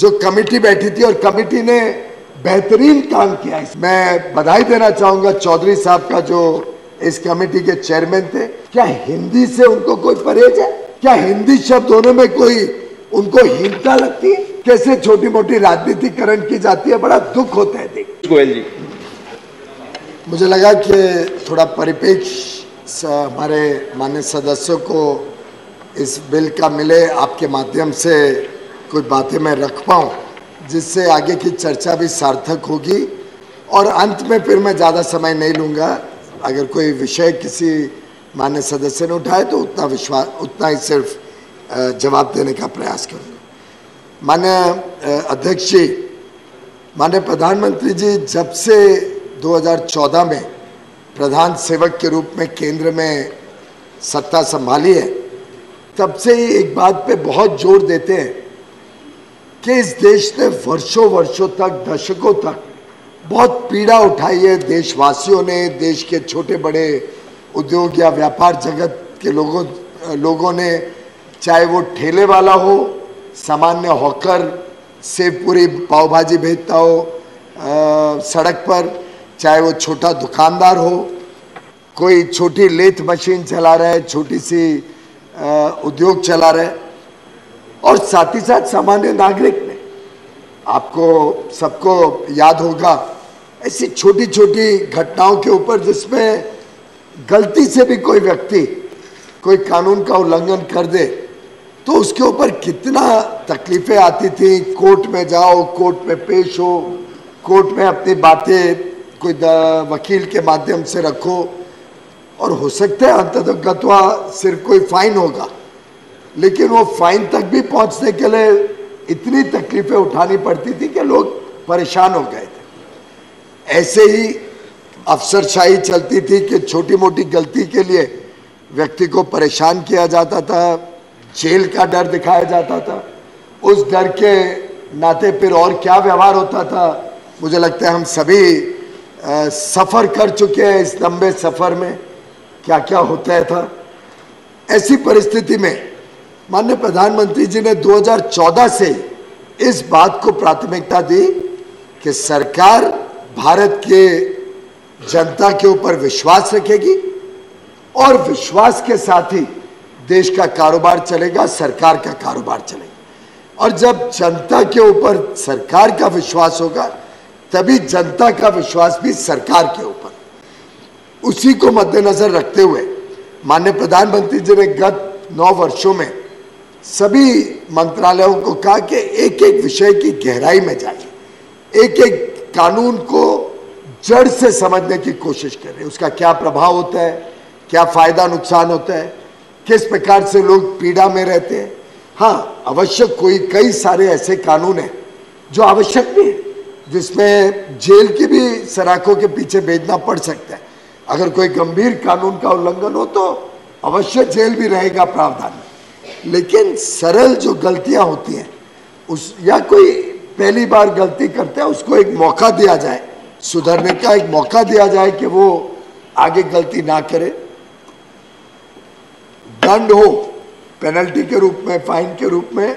जो कमेटी बैठी थी और कमेटी ने बेहतरीन काम किया। मैं बधाई देना चाहूंगा चौधरी साहब का, जो इस कमेटी के चेयरमैन थे। क्या हिंदी से उनको कोई परहेज है? क्या हिंदी शब्द होने में कोई उनको हीनता लगती है? कैसे छोटी मोटी राजनीतिकरण की जाती है, बड़ा दुख होता है देख। गोयल जी, मुझे लगा कि थोड़ा परिप्रेक्ष्य हमारे माननीय सदस्यों को इस बिल का मिले, आपके माध्यम से कुछ बातें मैं रख पाऊँ जिससे आगे की चर्चा भी सार्थक होगी। और अंत में फिर मैं ज़्यादा समय नहीं लूँगा, अगर कोई विषय किसी माननीय सदस्य ने उठाए तो उतना ही सिर्फ जवाब देने का प्रयास करूँगा। माननीय अध्यक्ष जी, माननीय प्रधानमंत्री जी, जब से 2014 में प्रधान सेवक के रूप में केंद्र में सत्ता संभाली है, तब से ही एक बात पे बहुत जोर देते हैं कि इस देश ने वर्षों वर्षों तक, दशकों तक बहुत पीड़ा उठाई है। देशवासियों ने, देश के छोटे बड़े उद्योग या व्यापार जगत के लोगों ने, चाहे वो ठेले वाला हो, सामान्य हॉकर से पूरी पाव भाजी बेचता हो सड़क पर, चाहे वो छोटा दुकानदार हो, कोई छोटी लेथ मशीन चला रहा है, छोटी सी उद्योग चला रहा है, और साथ ही साथ सामान्य नागरिक ने, आपको सबको याद होगा ऐसी छोटी छोटी घटनाओं के ऊपर जिसमें गलती से भी कोई व्यक्ति कोई कानून का उल्लंघन कर दे तो उसके ऊपर कितना तकलीफें आती थी। कोर्ट में जाओ, कोर्ट में पेश हो, कोर्ट में अपनी बातें कोई वकील के माध्यम से रखो, और हो सकता है अंततः सिर्फ कोई फाइन होगा, लेकिन वो फाइन तक भी पहुंचने के लिए इतनी तकलीफें उठानी पड़ती थी कि लोग परेशान हो गए थे। ऐसे ही अफसरशाही चलती थी कि छोटी मोटी गलती के लिए व्यक्ति को परेशान किया जाता था, जेल का डर दिखाया जाता था। उस डर के नाते फिर और क्या व्यवहार होता था, मुझे लगता है हम सभी सफ़र कर चुके हैं इस लंबे सफ़र में, क्या क्या होता था। ऐसी परिस्थिति में माननीय प्रधानमंत्री जी ने 2014 से इस बात को प्राथमिकता दी कि सरकार भारत के जनता के ऊपर विश्वास रखेगी और विश्वास के साथ ही देश का कारोबार चलेगा, सरकार का कारोबार चलेगा। और जब जनता के ऊपर सरकार का विश्वास होगा तभी जनता का विश्वास भी सरकार के ऊपर। उसी को मद्देनजर रखते हुए माननीय प्रधानमंत्री जी ने गत 9 वर्षों में सभी मंत्रालयों को कहा कि एक एक विषय की गहराई में जाइए, एक एक कानून को जड़ से समझने की कोशिश करें, उसका क्या प्रभाव होता है, क्या फायदा नुकसान होता है, किस प्रकार से लोग पीड़ा में रहते हैं। हाँ, आवश्यक कई सारे ऐसे कानून हैं जो आवश्यक भी है, जिसमें जेल की भी सलाखों के पीछे भेजना पड़ सकता है। अगर कोई गंभीर कानून का उल्लंघन हो तो अवश्य जेल भी रहेगा प्रावधान। लेकिन सरल जो गलतियां होती हैं या कोई पहली बार गलती करता है उसको एक मौका दिया जाए, सुधरने का एक मौका दिया जाए कि वो आगे गलती ना करे। दंड हो, पेनल्टी के रूप में, फाइन के रूप में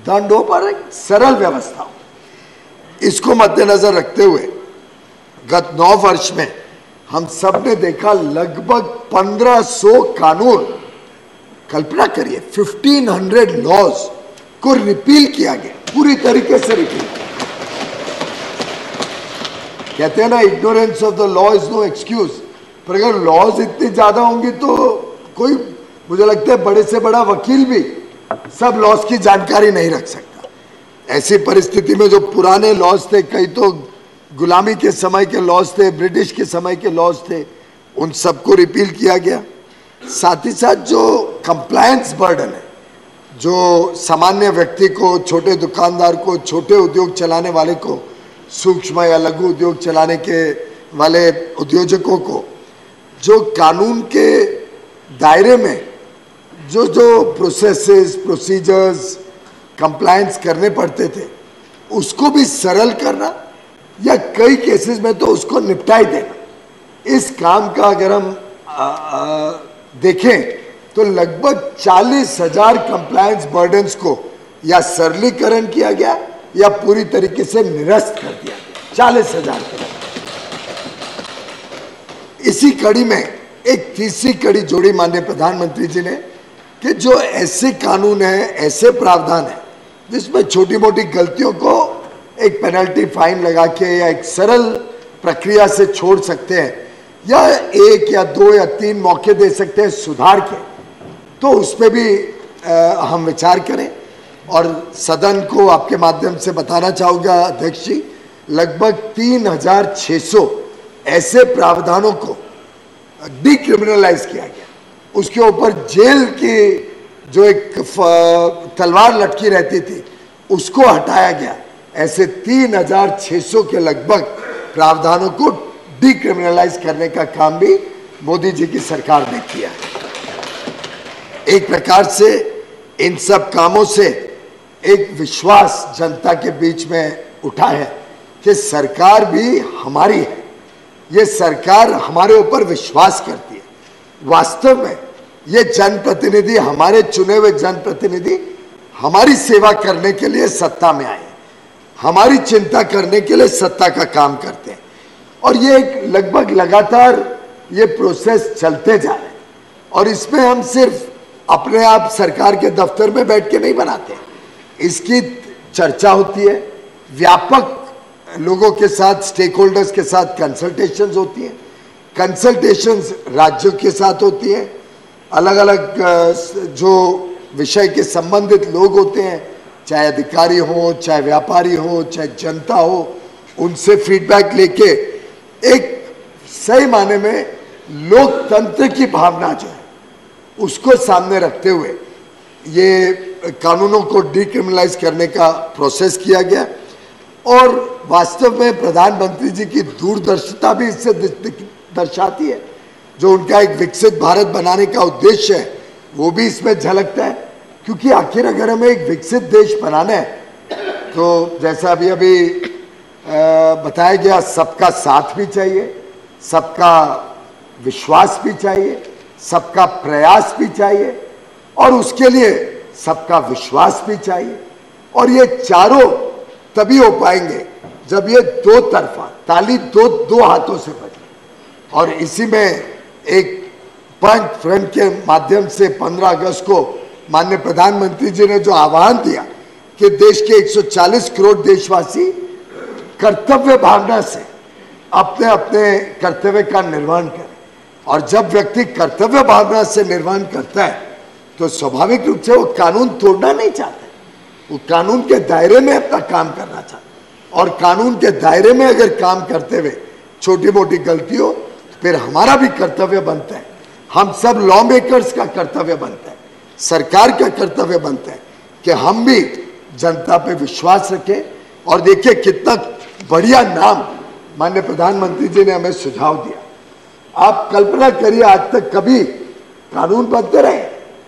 दंड हो, पर एक सरल व्यवस्था हो। इसको मद्देनजर रखते हुए गत 9 वर्ष में हम सब ने देखा लगभग 1500 कानून, कल्पना करिए 1500 लॉज को रिपील किया गया, पूरी तरीके से रिपील। कहते हैं ना, ignorance of the law is no excuse. पर अगर लॉज इतनी ज्यादा होंगी तो कोई, मुझे लगता है बड़े से बड़ा वकील भी सब लॉज की जानकारी नहीं रख सकता। ऐसी परिस्थिति में जो पुराने लॉज थे, कई तो गुलामी के समय के लॉज थे, ब्रिटिश के समय के लॉज थे, उन सबको रिपील किया गया। साथ ही साथ जो कंप्लायंस बर्डन है, जो सामान्य व्यक्ति को, छोटे दुकानदार को, छोटे उद्योग चलाने वाले को, सूक्ष्म या लघु उद्योग चलाने के वाले उद्योजकों को, जो कानून के दायरे में जो प्रोसेसेस, प्रोसीजर्स, कंप्लायंस करने पड़ते थे, उसको भी सरल करना या कई केसेस में तो उसको निपटाई देना। इस काम का अगर हम देखें तो लगभग 40,000 कंप्लायंस बर्डन्स को या सरलीकरण किया गया या पूरी तरीके से निरस्त कर दिया गया 40,000 के। इसी कड़ी में एक तीसरी कड़ी जोड़ी माननीय प्रधानमंत्री जी ने कि जो ऐसे कानून है, ऐसे प्रावधान है जिसमें छोटी मोटी गलतियों को एक पेनल्टी फाइन लगा के या एक सरल प्रक्रिया से छोड़ सकते हैं या 1 या 2 या 3 मौके दे सकते हैं सुधार के, तो उस पर भी हम विचार करें। और सदन को आपके माध्यम से बताना चाहूँगा अध्यक्ष जी, लगभग 3,600 ऐसे प्रावधानों को डिक्रिमिनलाइज किया गया। उसके ऊपर जेल की जो एक तलवार लटकी रहती थी उसको हटाया गया। ऐसे 3,600 के लगभग प्रावधानों को डिक्रिमिनलाइज करने का काम भी मोदी जी की सरकार ने किया है। एक प्रकार से इन सब कामों से एक विश्वास जनता के बीच में उठा है कि सरकार भी हमारी है, ये सरकार हमारे ऊपर विश्वास करती है। वास्तव में ये जनप्रतिनिधि, हमारे चुने हुए जनप्रतिनिधि हमारी सेवा करने के लिए सत्ता में आए, हमारी चिंता करने के लिए सत्ता का काम करते हैं। और ये एक लगभग लगातार ये प्रोसेस चलते जा रहे हैं और इसमें हम सिर्फ अपने आप सरकार के दफ्तर में बैठ के नहीं बनाते, इसकी चर्चा होती है, व्यापक लोगों के साथ, स्टेक होल्डर्स के साथ कंसल्टेशंस होती हैं, कंसल्टेशंस राज्यों के साथ होती हैं, अलग अलग जो विषय के संबंधित लोग होते हैं, चाहे अधिकारी हो, चाहे व्यापारी हो, चाहे जनता हो, उनसे फीडबैक लेके एक सही माने में लोकतंत्र की भावना जो है उसको सामने रखते हुए ये कानूनों को डिक्रिमिनलाइज करने का प्रोसेस किया गया। और वास्तव में प्रधानमंत्री जी की दूरदर्शिता भी इससे दर्शाती है। जो उनका एक विकसित भारत बनाने का उद्देश्य है वो भी इसमें झलकता है, क्योंकि आखिर अगर हमें एक विकसित देश बनाना है तो जैसा अभी बताया गया, सबका साथ भी चाहिए, सबका विश्वास भी चाहिए, सबका प्रयास भी चाहिए और उसके लिए सबका विश्वास भी चाहिए। और ये चारों तभी हो पाएंगे जब ये दो तरफा ताली दो हाथों से बजे। और इसी में एक पंच फ्रंट के माध्यम से 15 अगस्त को माननीय प्रधानमंत्री जी ने जो आह्वान दिया कि देश के 140 करोड़ देशवासी कर्तव्य भावना से अपने अपने कर्तव्य का निर्वहन करें। और जब व्यक्ति कर्तव्य भावना से निर्वहन करता है तो स्वाभाविक रूप से वो कानून तोड़ना नहीं चाहता, वो कानून के दायरे में अपना काम करना चाहता है। और कानून के दायरे में अगर काम करते हुए छोटी मोटी गलती हो तो फिर हमारा भी कर्तव्य बनता है, हम सब लॉ मेकर्स का कर्तव्य बनता है, सरकार का कर्तव्य बनता है कि हम भी जनता पे विश्वास रखें। और देखिए कितना बढ़िया नाम माननीय प्रधानमंत्री जी ने हमें सुझाव दिया। आप कल्पना करिए, आज तक कभी कानून बनते रहे,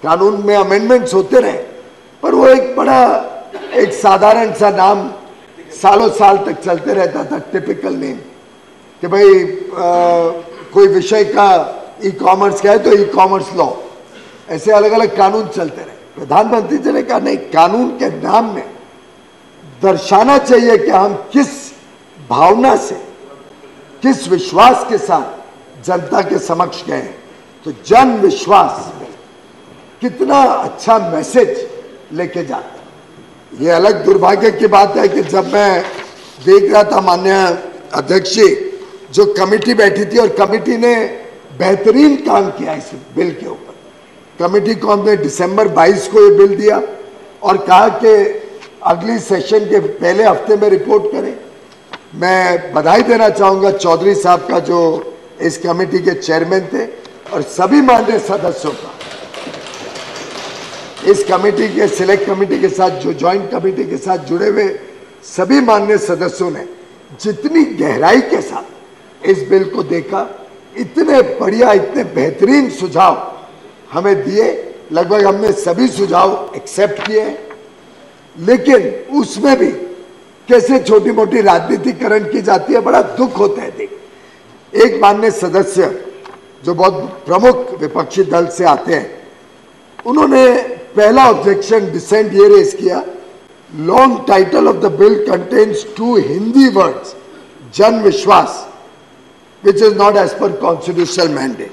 कानून में अमेंडमेंट्स होते रहे, पर वो एक बड़ा एक साधारण सा नाम सालों साल तक चलते रहता था, टिपिकल नेम कि भाई कोई विषय का ई कॉमर्स का है तो ई कॉमर्स लॉ, ऐसे अलग अलग कानून चलते रहे। प्रधानमंत्री जी ने कहा नहीं, कानून के नाम में दर्शाना चाहिए कि हम किस भावना से, किस विश्वास के साथ जनता के समक्ष गए। तो जन विश्वास कितना अच्छा मैसेज लेके जाता है। ये अलग दुर्भाग्य की बात है कि जब मैं देख रहा था माननीय अध्यक्ष जी, जो कमेटी बैठी थी और कमेटी ने बेहतरीन काम किया इस बिल के ऊपर। कमेटी को हमने दिसंबर 22 को ये बिल दिया और कहा कि अगली सेशन के पहले हफ्ते में रिपोर्ट करें। मैं बधाई देना चाहूँगा चौधरी साहब का, जो इस कमेटी के चेयरमैन थे, और सभी माननीय सदस्यों का, इस कमेटी के सिलेक्ट कमेटी के साथ, जो ज्वाइंट कमेटी के साथ जुड़े हुए सभी माननीय सदस्यों ने जितनी गहराई के साथ इस बिल को देखा, इतने बढ़िया, इतने बेहतरीन सुझाव हमें दिए। लगभग हमने सभी सुझाव एक्सेप्ट किए हैं, लेकिन उसमें भी कैसे छोटी मोटी राजनीतिकरण की जाती है, बड़ा दुख होता है देख। एक माननीय सदस्य जो बहुत प्रमुख विपक्षी दल से आते हैं, उन्होंने पहला ऑब्जेक्शन डिसेंट ये रेज किया Long title of the bill contains two Hindi words, Jan Vishwas, which is not as per constitutional mandate.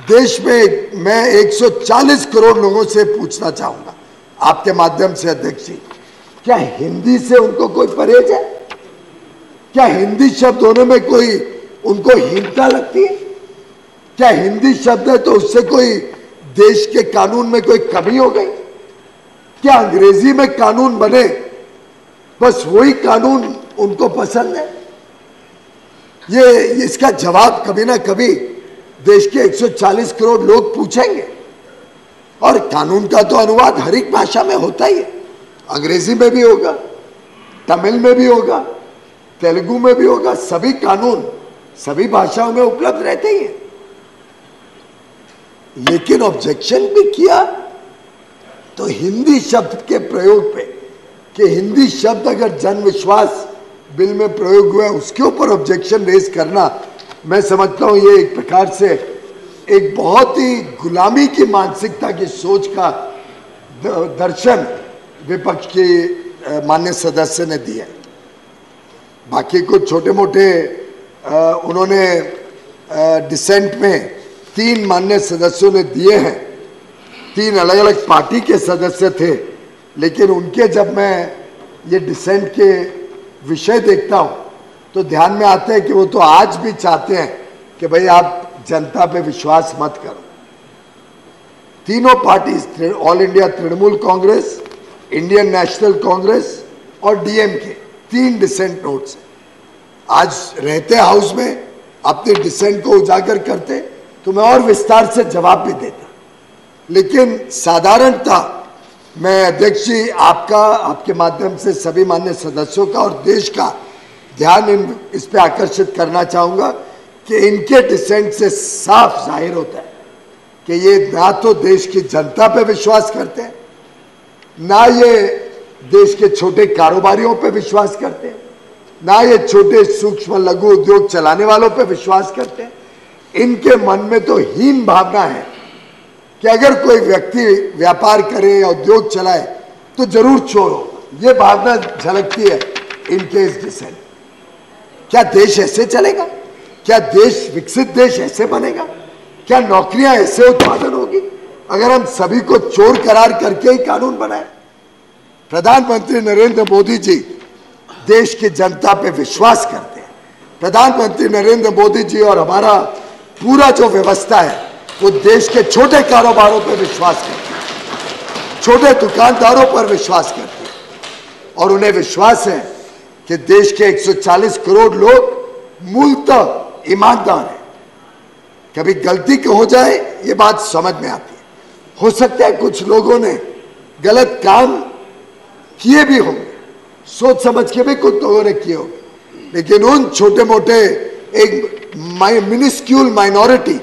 देश में मैं 140 करोड़ लोगों से पूछना चाहूंगा आपके माध्यम से अध्यक्ष जी, क्या हिंदी से उनको कोई परहेज है? क्या हिंदी शब्द होने में कोई उनको हीनता लगती है? क्या हिंदी शब्द है तो उससे कोई देश के कानून में कोई कमी हो गई? क्या अंग्रेजी में कानून बने बस वही कानून उनको पसंद है? ये इसका जवाब कभी ना कभी देश के 140 करोड़ लोग पूछेंगे। और कानून का तो अनुवाद हर एक भाषा में होता ही है, अंग्रेजी में भी होगा, तमिल में भी होगा, तेलुगु में भी होगा, सभी कानून सभी भाषाओं में उपलब्ध रहते ही हैं। लेकिन ऑब्जेक्शन भी किया तो हिंदी शब्द के प्रयोग पे, कि हिंदी शब्द अगर जन विश्वास बिल में प्रयोग हुआ है उसके ऊपर ऑब्जेक्शन रेज करना, मैं समझता हूं ये एक प्रकार से एक बहुत ही गुलामी की मानसिकता की सोच का दर्शन विपक्ष के माननीय सदस्य ने दिया। बाकी कुछ छोटे मोटे उन्होंने डिसेंट में 3 माननीय सदस्यों ने दिए हैं, 3 अलग अलग पार्टी के सदस्य थे, लेकिन उनके जब मैं ये डिसेंट के विषय देखता हूं तो ध्यान में आता है कि वो तो आज भी चाहते हैं कि भाई आप जनता पे विश्वास मत करो। तीनों party, all India Trinamool Congress, Indian national Congress और डीएमके, 3 डिसेंट नोट्स हैं। आज रहते हाउस में अपने डिसेंट को उजागर करते तो मैं और विस्तार से जवाब भी देता, लेकिन साधारणतः मैं अध्यक्ष जी आपका, आपके माध्यम से सभी माननीय सदस्यों का और देश का ध्यान इस पे आकर्षित करना चाहूंगा कि इनके डिसेंट से साफ जाहिर होता है कि ये ना तो देश की जनता पे विश्वास करते हैं, ना ये देश के छोटे कारोबारियों पे विश्वास करते हैं, ना ये छोटे सूक्ष्म लघु उद्योग चलाने वालों पे विश्वास करते हैं। इनके मन में तो हीन भावना है कि अगर कोई व्यक्ति व्यापार करे या उद्योग चलाए तो जरूर चोर होगा। ये भावना झलकती है इनके इस डिसेंट। क्या देश ऐसे चलेगा? क्या देश, विकसित देश ऐसे बनेगा? क्या नौकरियां ऐसे उत्पादन होगी अगर हम सभी को चोर करार करके ही कानून बनाए? प्रधानमंत्री नरेंद्र मोदी जी देश की जनता पे विश्वास करते हैं। प्रधानमंत्री नरेंद्र मोदी जी और हमारा पूरा जो व्यवस्था है वो देश के छोटे कारोबारों पर विश्वास करती है, छोटे दुकानदारों पर विश्वास करती है, और उन्हें विश्वास है कि देश के 140 करोड़ लोग मूलतः ईमानदार हैं। कभी गलती क्यों हो जाए ये बात समझ में आती है। हो सकता है कुछ लोगों ने गलत काम किए भी होंगे, सोच समझ के भी कुछ लोगों ने किए होंगे, लेकिन उन छोटे मोटे एक मिनिस्क्यूल माइनॉरिटी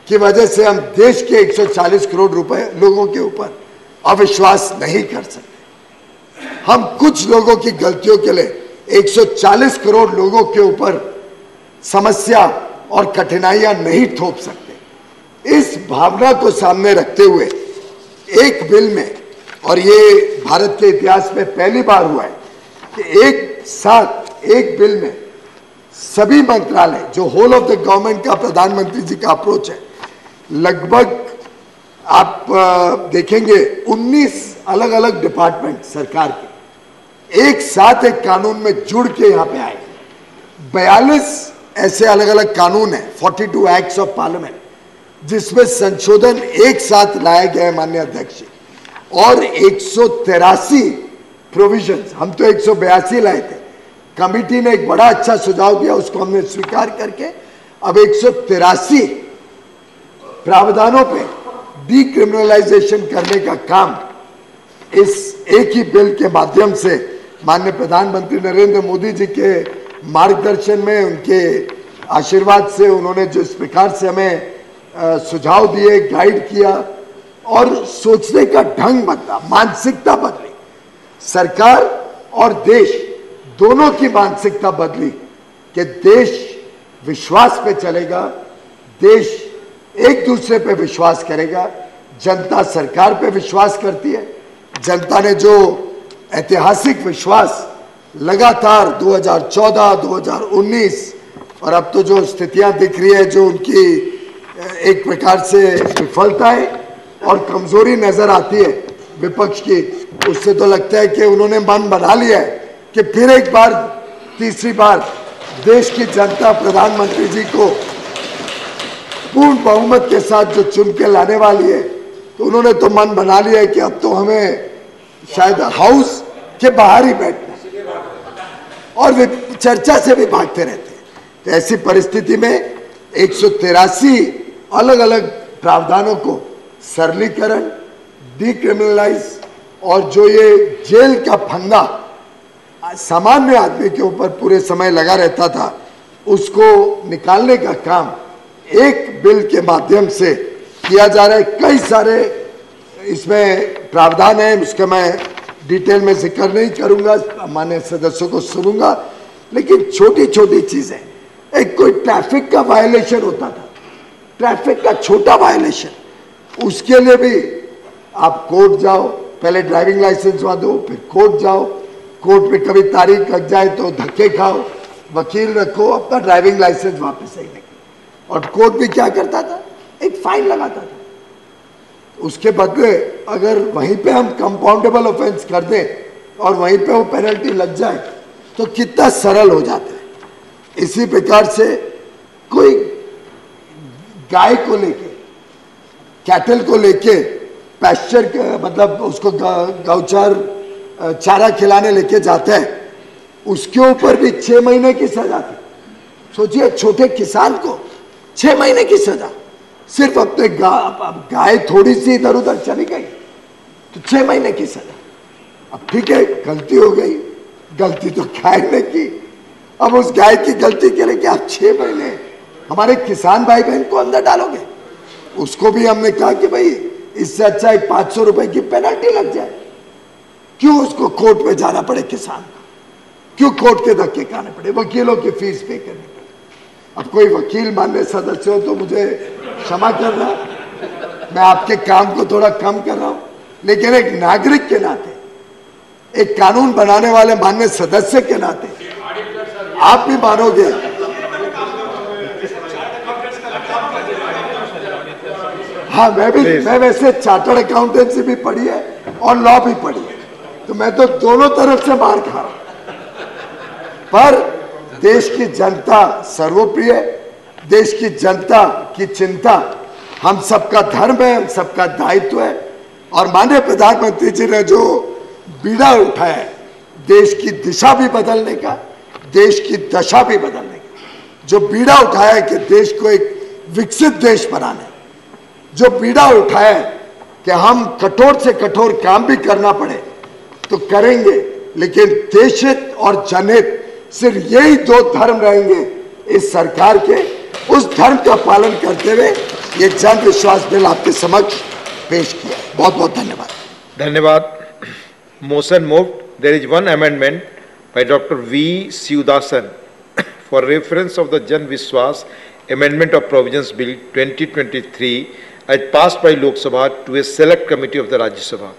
की वजह से हम देश के 140 करोड़ रुपए लोगों के ऊपर अविश्वास नहीं कर सकते। हम कुछ लोगों की गलतियों के लिए 140 करोड़ लोगों के ऊपर समस्या और कठिनाइयां नहीं थोप सकते। इस भावना को सामने रखते हुए एक बिल में, और ये भारत के इतिहास में पहली बार हुआ है कि एक साथ एक बिल में सभी मंत्रालय, जो होल ऑफ द गवर्नमेंट का प्रधानमंत्री जी का अप्रोच है, लगभग आप देखेंगे 19 अलग अलग डिपार्टमेंट सरकार के एक साथ एक कानून में जुड़ के यहाँ पे आए। 42 ऐसे अलग अलग कानून है, 42 एक्ट्स ऑफ पार्लियामेंट, जिसमें संशोधन एक साथ लाया गया है माननीय अध्यक्ष, और 183 प्रोविजंस, हम तो 182 लाए थे, कमिटी ने एक बड़ा अच्छा सुझाव दिया, उसको हमने स्वीकार करके अब 183 प्रावधानों पे डीक्रिमिनलाइजेशन करने का काम इस एक ही बिल के माध्यम से माननीय प्रधानमंत्री नरेंद्र मोदी जी के मार्गदर्शन में, उनके आशीर्वाद से, उन्होंने जिस प्रकार से हमें सुझाव दिए, गाइड किया और सोचने का ढंग बदला, मानसिकता बदली, सरकार और देश दोनों की मानसिकता बदली कि देश विश्वास पे चलेगा, देश एक दूसरे पे विश्वास करेगा। जनता सरकार पे विश्वास करती है। जनता ने जो ऐतिहासिक विश्वास लगातार 2014, 2019 और अब तो जो स्थितियां दिख रही है, जो उनकी एक प्रकार से विफलताएं और कमजोरी नजर आती है विपक्ष की, उससे तो लगता है कि उन्होंने मन बना लिया है कि फिर एक बार, तीसरी बार देश की जनता प्रधानमंत्री जी को पूर्ण बहुमत के साथ जो चुन के लाने वाली है, तो उन्होंने तो मन बना लिया है कि अब तो हमें शायद हाउस के बाहर ही बैठना है और वे चर्चा से भी भागते रहते हैं। तो ऐसी परिस्थिति में 183 अलग अलग प्रावधानों को सरलीकरण, डिक्रिमिनलाइज और जो ये जेल का फंदा सामान्य आदमी के ऊपर पूरे समय लगा रहता था, उसको निकालने का काम एक बिल के माध्यम से किया जा रहा है। कई सारे इसमें प्रावधान है, उसका मैं डिटेल में जिक्र नहीं करूंगा, माननीय सदस्यों को सुनूंगा, लेकिन छोटी छोटी चीजें, एक कोई ट्रैफिक का वायलेशन होता था, ट्रैफिक का छोटा वायलेशन, उसके लिए भी आप कोर्ट जाओ, पहले ड्राइविंग लाइसेंस वहां दो, फिर कोर्ट जाओ, कोर्ट में कभी तारीख लग जाए तो धक्के खाओ, वकील रखो, अपना ड्राइविंग लाइसेंस वापस ले लेंगे। और कोर्ट भी क्या करता था, एक फाइन लगाता था। उसके बदले अगर वहीं पे हम कंपाउंडेबल ऑफेंस कर दें और वहीं पे वो पेनल्टी लग जाए तो कितना सरल हो जाता है। इसी प्रकार से कोई गाय को लेके, कैटल को लेके पैस्चर मतलब उसको गौचार चारा खिलाने लेके जाता है, उसके ऊपर भी 6 महीने की सजा थी। सोचिए, छोटे किसान को 6 महीने की सजा, सिर्फ अपने गाय थोड़ी सी इधर उधर चली गई तो 6 महीने की सजा। अब ठीक है, गलती हो गई, गलती तो गाय ने की, अब उस गाय की गलती के लिए क्या आप 6 महीने हमारे किसान भाई बहन को अंदर डालोगे? उसको भी हमने कहा कि भाई इससे अच्छा 500 रुपए की पेनल्टी लग जाए। क्यों उसको कोर्ट में जाना पड़े किसान को? क्यों कोर्ट के धक्के खाने पड़े, वकीलों की फीस पे करनी पड़े? अब कोई वकील माननीय सदस्य हो तो मुझे क्षमा करना, मैं आपके काम को थोड़ा कम कर रहा हूं, लेकिन एक नागरिक के नाते, एक कानून बनाने वाले माननीय सदस्य के नाते आप भी मानोगे, हाँ मैं वैसे चार्टर्ड अकाउंटेंसी भी पढ़ी है और लॉ भी पढ़ी है, तो मैं तो दोनों तरफ से मार खा रहा हूं। पर देश की जनता सर्वप्रिय, देश की जनता की चिंता हम सबका धर्म है, हम सबका दायित्व है। और माननीय प्रधानमंत्री जी ने जो बीड़ा उठाया है देश की दिशा भी बदलने का, देश की दशा भी बदलने का, जो बीड़ा उठाया है कि देश को एक विकसित देश बनाना है, जो बीड़ा उठाया है कि हम कठोर से कठोर काम भी करना पड़े तो करेंगे, लेकिन देशहित और जनहित सिर्फ यही 2 धर्म रहेंगे इस सरकार के, उस धर्म का पालन करते हुए ये जन विश्वास बिल आपके समक्ष पेश किया। बहुत बहुत धन्यवाद। धन्यवाद। Motion moved. There is one amendment by doctor V Shivadasan for reference of the Jan Vishwas amendment of provisions bill 2023 as passed by Lok Sabha to a select committee of the Rajya Sabha.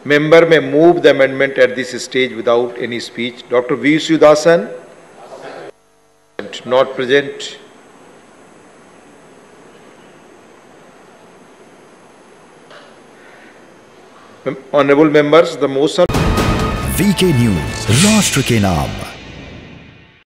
Member may move the amendment at this stage without any speech. Dr. V. Shivasan, not present. Honorable members, the motion. VK News, राष्ट्र के नाम।